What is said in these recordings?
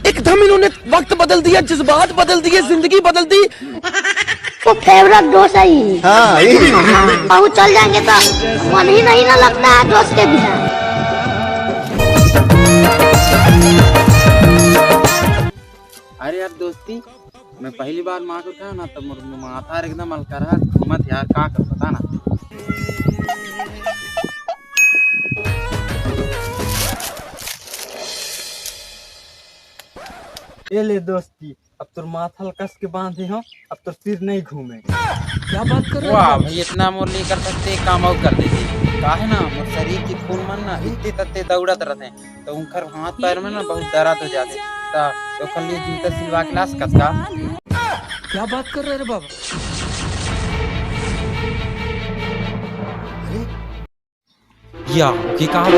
एकदम इन्होंने वक्त बदल दिया, जज्बात बदल दिए, जिंदगी बदल दी। तो फेवरेट दोस्त है ही। हाँ, बहुत चल जाएंगे तो मन ही नहीं ना लगता है दोस्त के बिना। अरे यार दोस्ती, मैं पहली बार माँ को था ना, तब माथा एकदम हल्का रहा घूमत यार, का कर पता ना। ये ले दोस्ती, अब तो माथा हल्का के बांधे हो, अब तो सिर नहीं घूमे। क्या बात कर रहे वाह हो? भाई, इतना मोर नहीं कर सकते, काम और कर देते। काहे ना मोर शरीर की खून मन ना इतने तत्ते दौड़त रहते, तो उनकर हाथ पैर में ना बहुत दर्द हो जाते। तो कल ये जूता सिलवा के लास कसका। क्या बात कर रहे रे बाबा? या की कहा?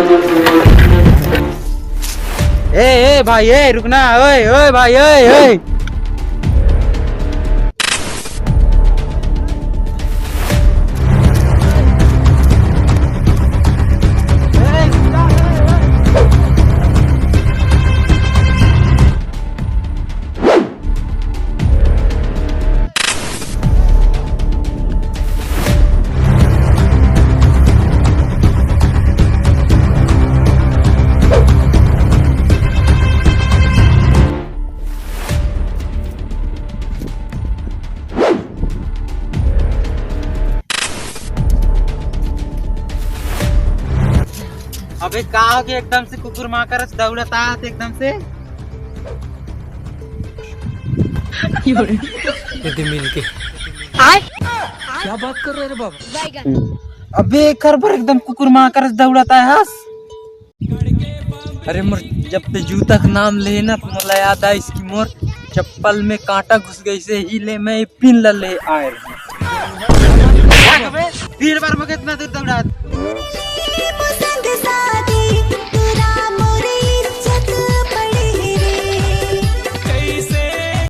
ए भाई, ए रुकना, ओए ओए भाई, ओए ओए। अबे कहा कि एकदम से कुकुर माँ का रस दौड़त आया एकदम से। मिल के क्या बात कर रहे रे बाबा? अबे कर पर एकदम कुकुर माँ का रस दौड़त आया हस। अरे मोर जब ते जूता का नाम ले ना, तो मोला याद आई इसकी मोर चप्पल में कांटा घुस गई से ही ले मैं पिन ले आए। फिर बार मगे इतना दूर दौड़ा।